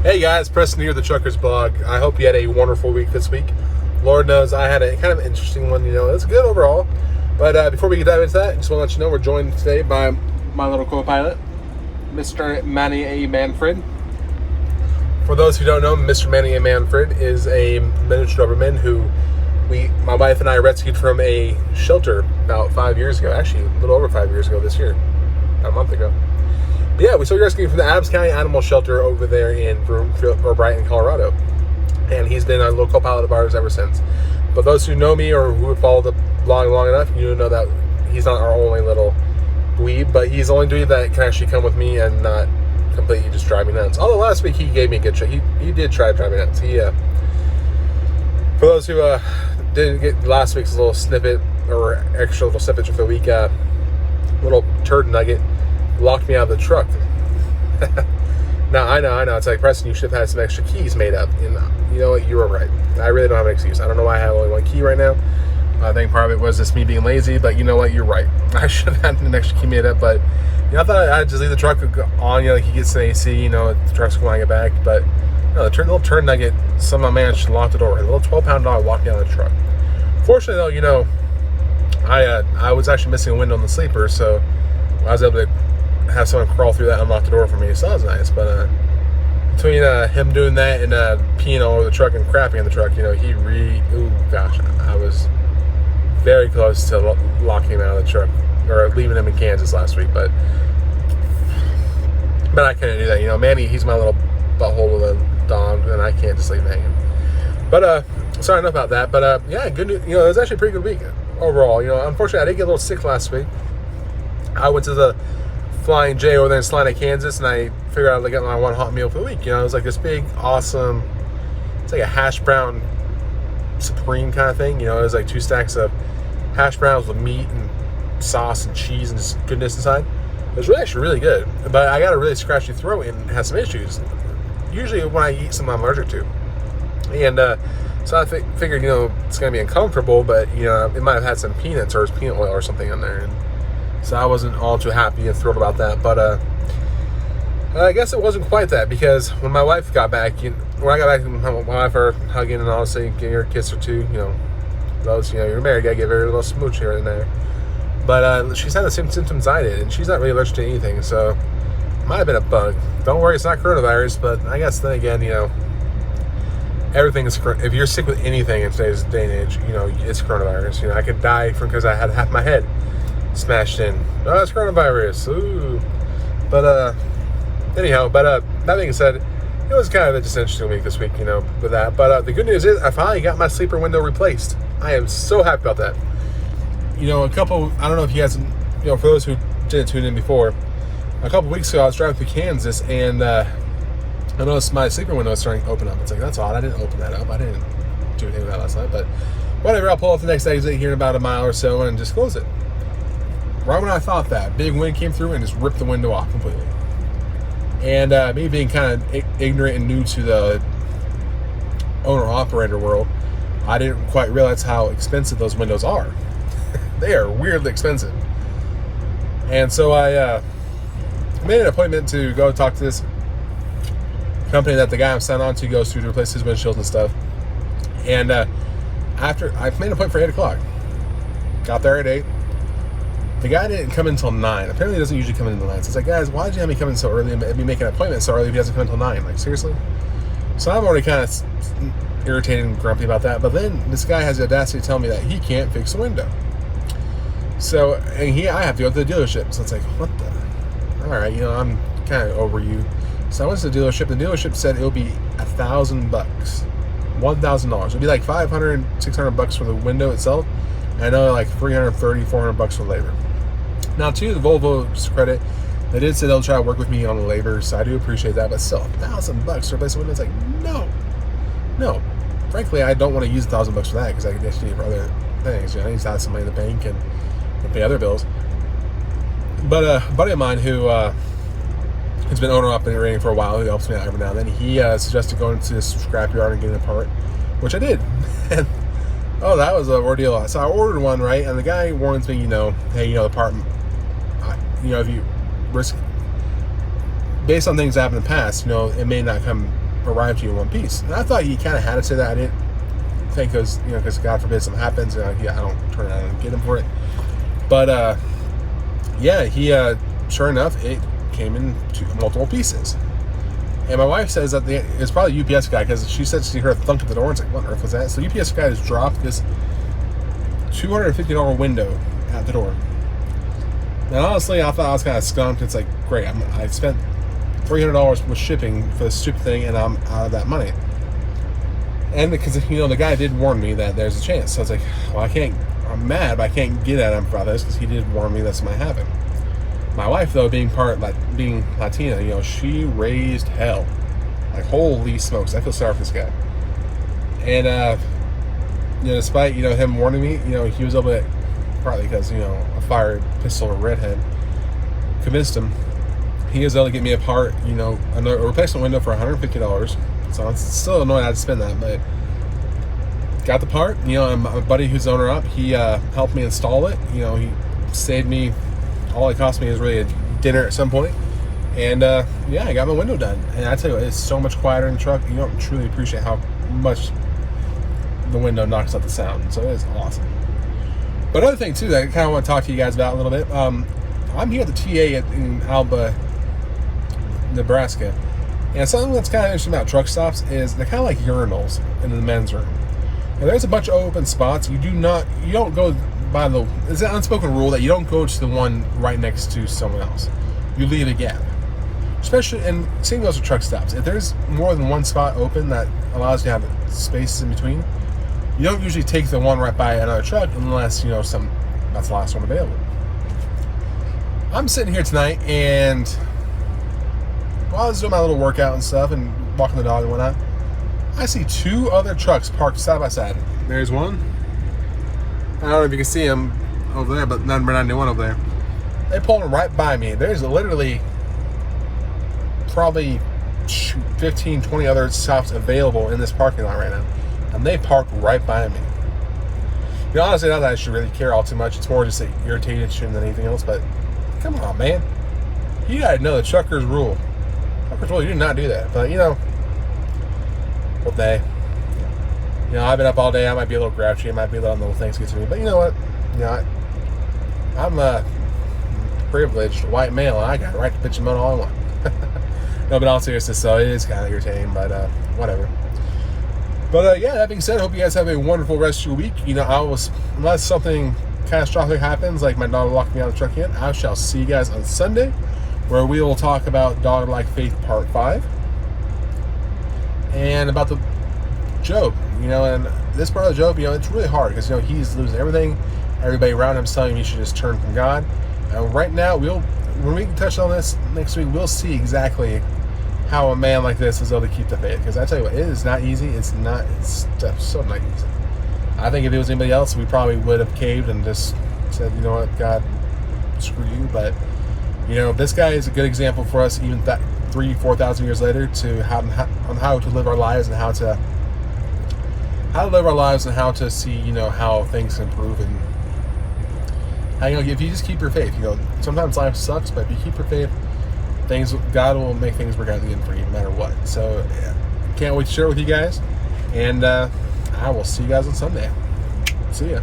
Hey guys, Preston here, the Truckers Blog. I hope you had a wonderful week this week. Lord knows I had a kind of interesting one. It's good overall. But before we dive into that, I just want to let you know we're joined today by my little co-pilot, Mr. Manny A. Manfred. For those who don't know, Mr. Manny A. Manfred is a miniature Doberman who my wife and I rescued from a shelter about 5 years ago. Actually, a little over 5 years ago this year, about a month ago. But yeah, we started rescuing from the Adams County Animal Shelter over there in Broomfield or Brighton, Colorado. And he's been a local co-pilot of ours ever since. But those who know me or who have followed the blog long enough, you know that he's not our only little dweeb, but he's the only dweeb that can actually come with me and not completely just drive me nuts. Although last week he gave me a good try. He did try to drive me nuts. For those who didn't get last week's little snippet or extra little snippets of the week, little turd nugget locked me out of the truck. Now, I know. It's like, Preston, you should have had some extra keys made up. And you know what? You were right. I really don't have an excuse. I don't know why I have only one key right now. I think part of it was just me being lazy, but you know what? You're right. I should have had an extra key made up, but I thought I'd just leave the truck on, like he gets an AC, the truck's going it back, but the little turd nugget, somehow managed to lock the door. A little 12-pound dog walked me out of the truck. Fortunately, though, I was actually missing a window in the sleeper, so I was able to have someone crawl through that and unlock the door for me, so that was nice. But between him doing that and peeing all over the truck and crapping in the truck, I was very close to locking him out of the truck or leaving him in Kansas last week, but I couldn't do that. Manny, he's my little butthole of a dog, and I can't just leave him hanging. But sorry enough about that. But yeah, good news. It was actually a pretty good week overall. Unfortunately, I did get a little sick last week. I went to the Flying J over there in Salina, Kansas, and I figured out to get my one hot meal for the week. It was like this big, awesome, it's like a hash brown supreme kind of thing. It was like 2 stacks of hash browns with meat and sauce and cheese and just goodness inside. It was actually really good, but I got a really scratchy throat and had some issues. Usually when I eat something I'm allergic to. And so I figured, it's going to be uncomfortable, but, it might have had some peanuts or peanut oil or something in there. And so I wasn't all too happy and thrilled about that. But I guess it wasn't quite that, because when my wife got back, when I got back, my wife were hugging and honestly giving her a kiss or two. Those, you're married, you got to give her a little smooch here and there. But she's had the same symptoms I did, and she's not really allergic to anything, so it might have been a bug. Don't worry, it's not coronavirus, but I guess then again, everything is, if you're sick with anything in today's day and age, it's coronavirus. I could die because I had half my head smashed in. Oh, it's coronavirus. Ooh. But anyhow, that being said, it was kind of a just interesting week this week, with that. But the good news is I finally got my sleeper window replaced. I am so happy about that. I don't know if you guys, for those who didn't tune in before, a couple weeks ago I was driving through Kansas, and I noticed my sleeper window was starting to open up. It's like, that's odd. I didn't open that up. I didn't do anything with that last night, but whatever. I'll pull off the next exit here in about a mile or so and just close it. Right when I thought that, big wind came through and just ripped the window off completely. And me being kind of ignorant and new to the owner-operator world, I didn't quite realize how expensive those windows are. They are weirdly expensive. And so I made an appointment to go talk to this company that the guy I'm signed on to goes to replace his windshields and stuff. And after I made an appointment for 8 o'clock, got there at 8. The guy didn't come until 9. Apparently he doesn't usually come in until 9. So it's like, guys, why did you have me come in so early and be making an appointment so early if he doesn't come until 9? Like, seriously? So I'm already kind of irritated and grumpy about that. But then this guy has the audacity to tell me that he can't fix the window. So, and I have to go to the dealership. So it's like, what the? All right, I'm kind of over you. So I went to the dealership. The dealership said it'll be $1,000, $1,000. It'll be like $500, $600 for the window itself. And I know like $330, $400 for labor. Now, to the Volvo's credit, they did say they'll try to work with me on the labor, so I do appreciate that. But still, $1,000 to replace a window, it's like, no. Frankly, I don't want to use $1,000 for that, because I can just use it for other things. I need to have some money in the bank and pay other bills. But a buddy of mine who has been owner-operating for a while, who helps me out every now and then, he suggested going to this scrapyard and getting a part, which I did. And that was an ordeal. So I ordered one, right? And the guy warns me, hey, the part, if you risk, based on things that happened in the past, it may not come arrive to you in one piece. And I thought he kind of had to say that. I didn't think because God forbid something happens, I don't turn around and get him for it. But he sure enough, it came in multiple pieces. And my wife says that it's probably a UPS guy, because she said she heard a thunk at the door. And it's like, what on earth was that? So UPS guy has dropped this $250 window at the door. And honestly, I thought I was kind of skunked. It's like, great, I spent $300 with shipping for this stupid thing, and I'm out of that money. And because the guy did warn me that there's a chance. So I was like, well, I'm mad, but I can't get at him for this, because he did warn me this might happen. My wife, though, being Latina, she raised hell. Like, holy smokes, I feel sorry for this guy. And despite him warning me, he was able to, partly because a fire pistol or redhead convinced him. He was able to get me a part, a replacement window for $150. So it's still annoying I had to spend that, but got the part. And my buddy who's the owner up, he helped me install it. He saved me. All it cost me is really a dinner at some point. And I got my window done. And I tell you what, it's so much quieter in the truck. You don't truly appreciate how much the window knocks out the sound. So it is awesome. But another thing too that I kind of want to talk to you guys about a little bit. I'm here at the TA in Alba, Nebraska. And something that's kind of interesting about truck stops is they're kind of like urinals in the men's room. And there's a bunch of open spots. You don't go by it's an unspoken rule that you don't go to the one right next to someone else. You leave a gap. Especially, and same goes with truck stops. If there's more than one spot open that allows you to have spaces in between, you don't usually take the one right by another truck unless, that's the last one available. I'm sitting here tonight, and while I was doing my little workout and stuff and walking the dog and whatnot, I see two other trucks parked side by side. There's one. I don't know if you can see them over there, but number 91 over there. They pulled right by me. There's literally probably 15, 20 other stops available in this parking lot right now. And they parked right by me. Honestly, not that I should really care all too much. It's more just an irritation than anything else. But come on, man. You gotta know the truckers rule. Truckers rule, you do not do that. But, what day? I've been up all day. I might be a little grouchy. I might be letting little things get to me. But you know what? I'm a privileged white male, and I got a right to bitch about all I want. No, but in all seriousness, so it is kind of irritating, but whatever. But that being said, I hope you guys have a wonderful rest of your week. Unless something catastrophic happens, like my dog locked me out of the truck again, I shall see you guys on Sunday, where we will talk about Dog Like Faith Part 5. And about the Job, and this part of Job, it's really hard because, he's losing everything. Everybody around him is telling him he should just turn from God. And right now, when we touch on this next week, we'll see exactly how a man like this is able to keep the faith. Because I tell you what, it is not easy. It's so not easy. I think if it was anybody else, we probably would have caved and just said, you know what, God, screw you. But, this guy is a good example for us, even 3,000-4,000 years later, to how to live our lives and how to live our lives and how to see, how things improve. And if you just keep your faith, sometimes life sucks, but if you keep your faith, God will make things work out in the end for you, no matter what. So, can't wait to share it with you guys. And I will see you guys on Sunday. See ya.